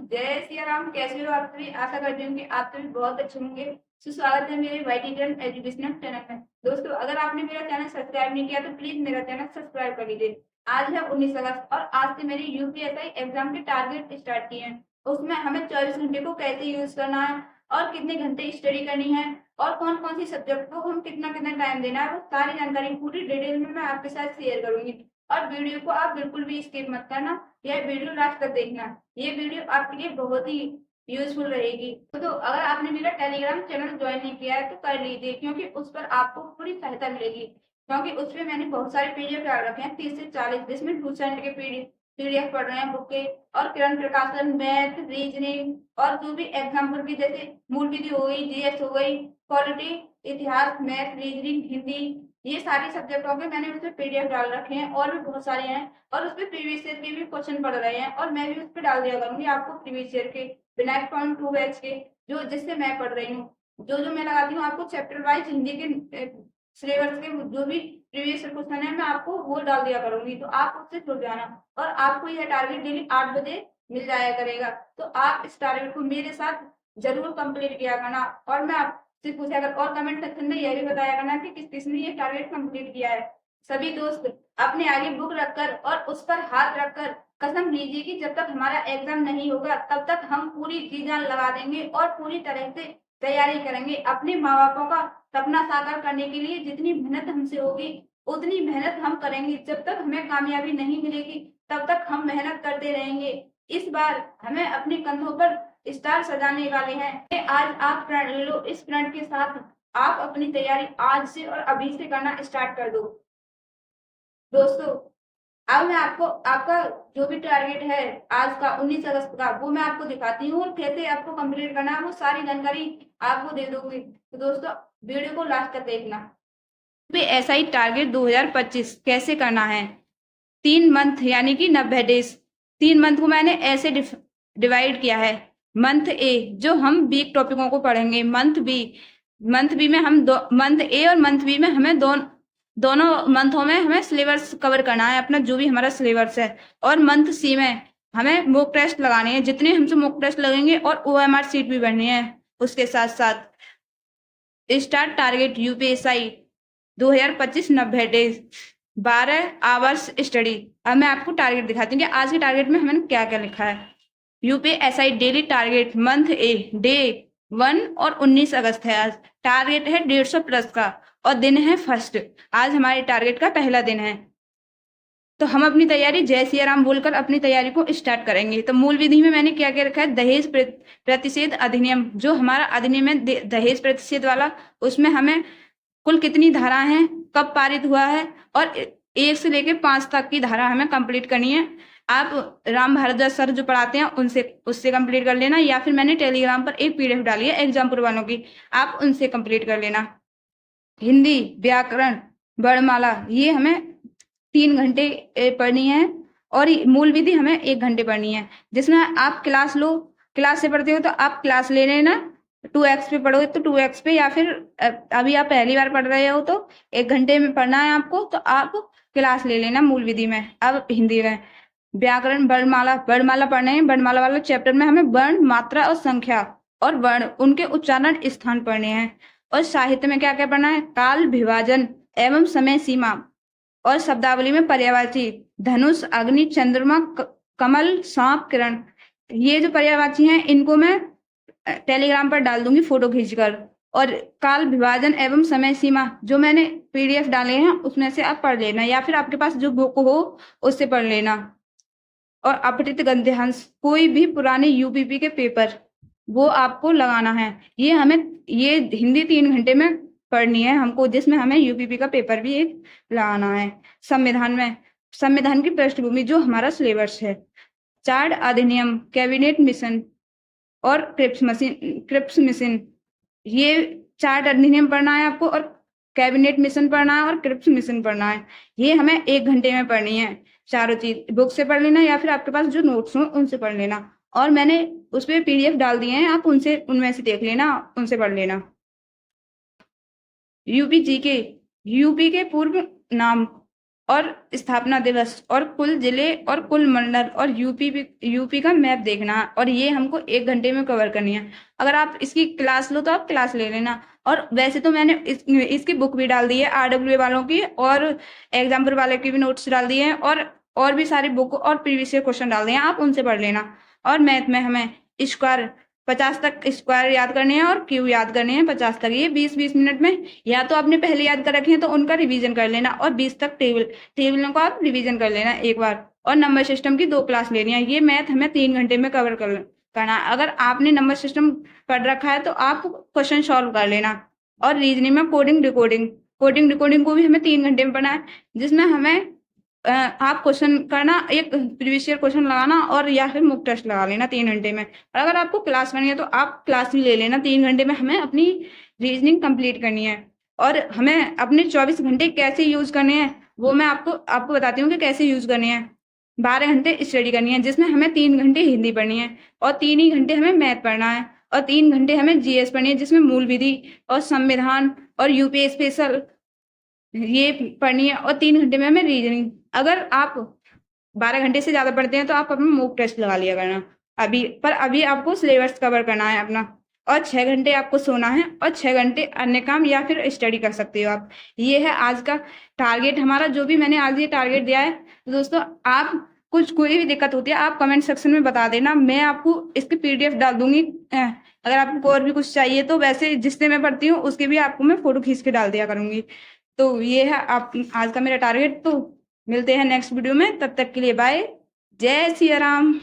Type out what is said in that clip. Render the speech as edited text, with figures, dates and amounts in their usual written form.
जय सिया राम। कैसे हो आप सभी? आशा करती हूँ कि आप सभी बहुत अच्छे होंगे। सुस्वागत है मेरे वाईटी ग्रैंड एजुकेशनल चैनल में। दोस्तों, अगर आपने मेरा चैनल सब्सक्राइब नहीं किया तो प्लीज मेरा चैनल सब्सक्राइब कर लीजिए। आज है 19 अगस्त और आज से मेरी यूपीएसआई एग्जाम के टारगेट स्टार्ट किए हैं। उसमें हमें 24 घंटे को कैसे यूज करना है और कितने घंटे स्टडी करनी है और कौन कौन सी सब्जेक्ट को हम कितना कितना टाइम देना है, वो सारी जानकारी पूरी डिटेल में मैं आपके साथ शेयर करूंगी। और वीडियो को आप बिल्कुल भी स्किप मत करना, यह वीडियो लास्ट तक देखना। ये वीडियो आपके लिए बहुत ही यूजफुल रहेगी। तो अगर आपने मेरा टेलीग्राम चैनल ज्वाइन नहीं किया है तो कर लीजिए, क्योंकि उस पर आपको पूरी सहायता मिलेगी। क्योंकि उस पर मैंने बहुत सारे पीडीएफ डाल रखे हैं, 30 से 40, जिसमें टूसेंट के पीडीएफ पढ़ रहे हैं बुक के, और किरण प्रकाशन, मैथ, रीजनिंग और जो भी एग्जाम्पल की, जैसे मूल विधि हो गई, जीएस हो गई, पॉलिटी, इतिहास, मैथ, रीजनिंग, हिंदी, ये सारी सब्जेक्टों के मैंने उसमें पीडीएफ डाल रखे हैं और भी बहुत सारे हैं। और उसपे प्रीवियस ईयर के भी क्वेश्चन पढ़ रहे हैं और मैं भी उस पर डाल दिया करूंगी आपको प्रीवियस ईयर के विनायक पॉइंट 2 बैच के, जो जिससे मैं पढ़ रही हूँ। जो जो मैं लगाती हूँ आपको चैप्टर वाइज हिंदी के सिलेबस के जो भी प्रीवियस ईयर क्वेश्चन है, मैं आपको वो डाल दिया करूंगी, तो आप उससे जुड़ जाना। और आपको यह टारगेट डेली 8 बजे मिल जाया करेगा। तो आप इस टारगेट को मेरे साथ जरूर कंप्लीट किया करना। और मैं आपसे पूछा कर और कमेंट सेक्शन में यह भी बताया करना कि किस किसने ये टारगेट कंप्लीट किया है। सभी दोस्त अपने आगे बुक रखकर और उस पर हाथ रखकर कसम लीजिए कि जब तक हमारा एग्जाम नहीं होगा तब तक हम पूरी जी जान लगा देंगे और पूरी तरह से तैयारी करेंगे। अपने माँ बापों का सपना साकार करने के लिए जितनी मेहनत हमसे होगी उतनी मेहनत हम करेंगे। जब तक हमें कामयाबी नहीं मिलेगी तब तक हम मेहनत करते रहेंगे। इस बार हमें अपने कंधों पर स्टार सजाने वाले हैं। आज आप प्रण ले लो, इस प्रण के साथ आप अपनी तैयारी आज से और अभी से करना स्टार्ट कर दो। दोस्तों, अब मैं आपको आपका जो भी टारगेट है आज का 19 अगस्त का, वो मैं आपको दिखाती हूँ और कैसे आपको कंप्लीट करना है, वो सारी जानकारी आपको दे दूंगी। तो दोस्तों, वीडियो को लास्ट तक देखना। भी ऐसा ही टारगेट 2025 कैसे करना है। 3 मंथ यानी कि 90 डेज, 3 मंथ को मैंने ऐसे डिवाइड किया है। मंथ ए जो हम वीक टॉपिकों को पढ़ेंगे, मंथ बी में हम मंथ ए और मंथ बी में हमें दोनों मंथों में हमें सिलेबस कवर करना है अपना, जो भी हमारा सिलेबस है। और मंथ सी में हमें मॉक टेस्ट लगाने हैं, जितने हमसे मॉक टेस्ट लगेंगे और ओएमआर सीट भी भरनी है उसके साथ साथ। Start target UPSI 2025 90 days, 12 hours study. अब मैं आपको टारगेट दिखाती हूँ कि आज के टारगेट में हमने क्या क्या लिखा है। UPSI daily target month a day 1 और 19 अगस्त है। आज टारगेट है 150+ का और दिन है फर्स्ट। आज हमारे टारगेट का पहला दिन है, तो हम अपनी तैयारी जय सिया राम बोलकर अपनी तैयारी को स्टार्ट करेंगे। तो मूल विधि में मैंने क्या क्या रखा है, दहेज प्रतिषेध अधिनियम, जो हमारा अधिनियम है दहेज प्रतिषेध वाला, उसमें हमें कुल कितनी धारा हैं, कब पारित हुआ है, और 1 से लेकर 5 तक की धारा हमें कंप्लीट करनी है। आप राम भारद्वाज सर जो पढ़ाते हैं उनसे उससे कंप्लीट कर लेना, या फिर मैंने टेलीग्राम पर एक पीडीएफ डाली है एग्जाम वालों की, आप उनसे कंप्लीट कर लेना। हिंदी, व्याकरण, वर्णमाला, ये हमें 3 घंटे पढ़नी है और मूल विधि हमें 1 घंटे पढ़नी है। जिसमें आप क्लास लो, क्लास से पढ़ते हो तो आप क्लास ले लेना, 2x पे पढ़ोगे तो 2x पे, या फिर अभी आप पहली बार पढ़ रहे हो तो 1 घंटे में पढ़ना है आपको, तो आप क्लास ले लेना मूल विधि में। अब हिंदी में व्याकरण, वर्णमाला पढ़ने हैं। वर्णमाला वाले चैप्टर में हमें वर्ण, मात्रा और संख्या और वर्ण उनके उच्चारण स्थान पढ़ने हैं। और साहित्य में क्या क्या पढ़ना है, काल, विभाजन एवं समय सीमा, और शब्दावली में पर्यायवाची धनुष, अग्नि, चंद्रमा, कमल, सांप, किरण। ये जो पर्यायवाची हैं इनको मैं टेलीग्राम पर डाल दूंगी फोटो खींचकर। और काल, विभाजन एवं समय सीमा जो मैंने पीडीएफ डाले हैं उसमें से आप पढ़ लेना, या फिर आपके पास जो बुक हो उससे पढ़ लेना। और अपठित गद्यांश, कोई भी पुराने यूपीपी के पेपर वो आपको लगाना है। ये हिंदी 3 घंटे में पढ़नी है हमको, जिसमें हमें यूपीपी का पेपर भी एक लगाना है। संविधान की पृष्ठभूमि जो हमारा सिलेबस है, चार्ड अधिनियम, कैबिनेट मिशन और क्रिप्स मिशन, ये चार्ट अधिनियम पढ़ना है आपको, और कैबिनेट मिशन पढ़ना है और क्रिप्स मिशन पढ़ना है। ये हमें 1 घंटे में पढ़नी है। चारों चीज बुक से पढ़ लेना या फिर आपके पास जो नोट्स हो उनसे पढ़ लेना। और मैंने उस पर पीडीएफ डाल दिए हैं, आप उनमें से देख लेना, उनसे पढ़ लेना। यूपी के पूर्व नाम और स्थापना दिवस और कुल जिले और कुल मंडल और यूपी का मैप देखना, और ये हमको 1 घंटे में कवर करनी है। अगर आप इसकी क्लास लो तो आप क्लास ले लेना। और वैसे तो मैंने इसकी बुक भी डाल दी है RWA वालों की, और एग्जाम्पल वाले की भी नोट्स डाल दिए हैं, और भी सारी बुक और प्रीवियस ईयर क्वेश्चन डाल दिए हैं, आप उनसे पढ़ लेना। और मैथ में हमें स्क्वायर 50 तक स्क्वायर याद करने हैं और क्यूब याद करने हैं 50 तक, ये 20-20 मिनट में। या तो आपने पहले याद कर रखे हैं तो उनका रिवीजन कर लेना, और 20 तक टेबलों का आप रिवीजन कर लेना एक बार। और नंबर सिस्टम की 2 क्लास लेनी है। ये मैथ हमें 3 घंटे में कवर करना। अगर आपने नंबर सिस्टम पढ़ रखा है तो आप क्वेश्चन सॉल्व कर लेना। और रीजनिंग में कोडिंग डिकोडिंग को भी हमें 3 घंटे में पढ़ना है, जिसमें हमें आप क्वेश्चन करना, एक प्रीवियस ईयर क्वेश्चन लगाना, और या फिर मुक टेस्ट लगा लेना 3 घंटे में। और अगर आपको क्लास करनी है तो आप क्लास भी ले लेना। 3 घंटे में हमें अपनी रीजनिंग कंप्लीट करनी है। और हमें अपने 24 घंटे कैसे यूज करने हैं वो मैं आपको बताती हूँ कि कैसे यूज करने हैं। 12 घंटे स्टडी करनी है, जिसमें हमें 3 घंटे हिंदी पढ़नी है, और 3 ही घंटे हमें मैथ पढ़ना है, और 3 घंटे हमें GS पढ़नी है, जिसमें मूल विधि और संविधान और यूपी स्पेशल ये पढ़नी है, और 3 घंटे में हमें रीजनिंग। अगर आप 12 घंटे से ज्यादा पढ़ते हैं तो आप अपना मॉक टेस्ट लगा लिया करना। अभी आपको सिलेबस कवर करना है अपना, और 6 घंटे आपको सोना है, और 6 घंटे अन्य काम या फिर स्टडी कर सकते हो आप। ये है आज का टारगेट हमारा, जो भी मैंने आज ये टारगेट दिया है। तो दोस्तों, आप कोई भी दिक्कत होती है आप कमेंट सेक्शन में बता देना, मैं आपको इसकी PDF डाल दूंगी। अगर आपको और भी कुछ चाहिए तो वैसे जिससे मैं पढ़ती हूँ उसके भी आपको मैं फोटो खींच के डाल दिया करूंगी। तो ये है आप आज का मेरा टारगेट। तो मिलते हैं नेक्स्ट वीडियो में, तब तक के लिए बाय। जय सिया राम।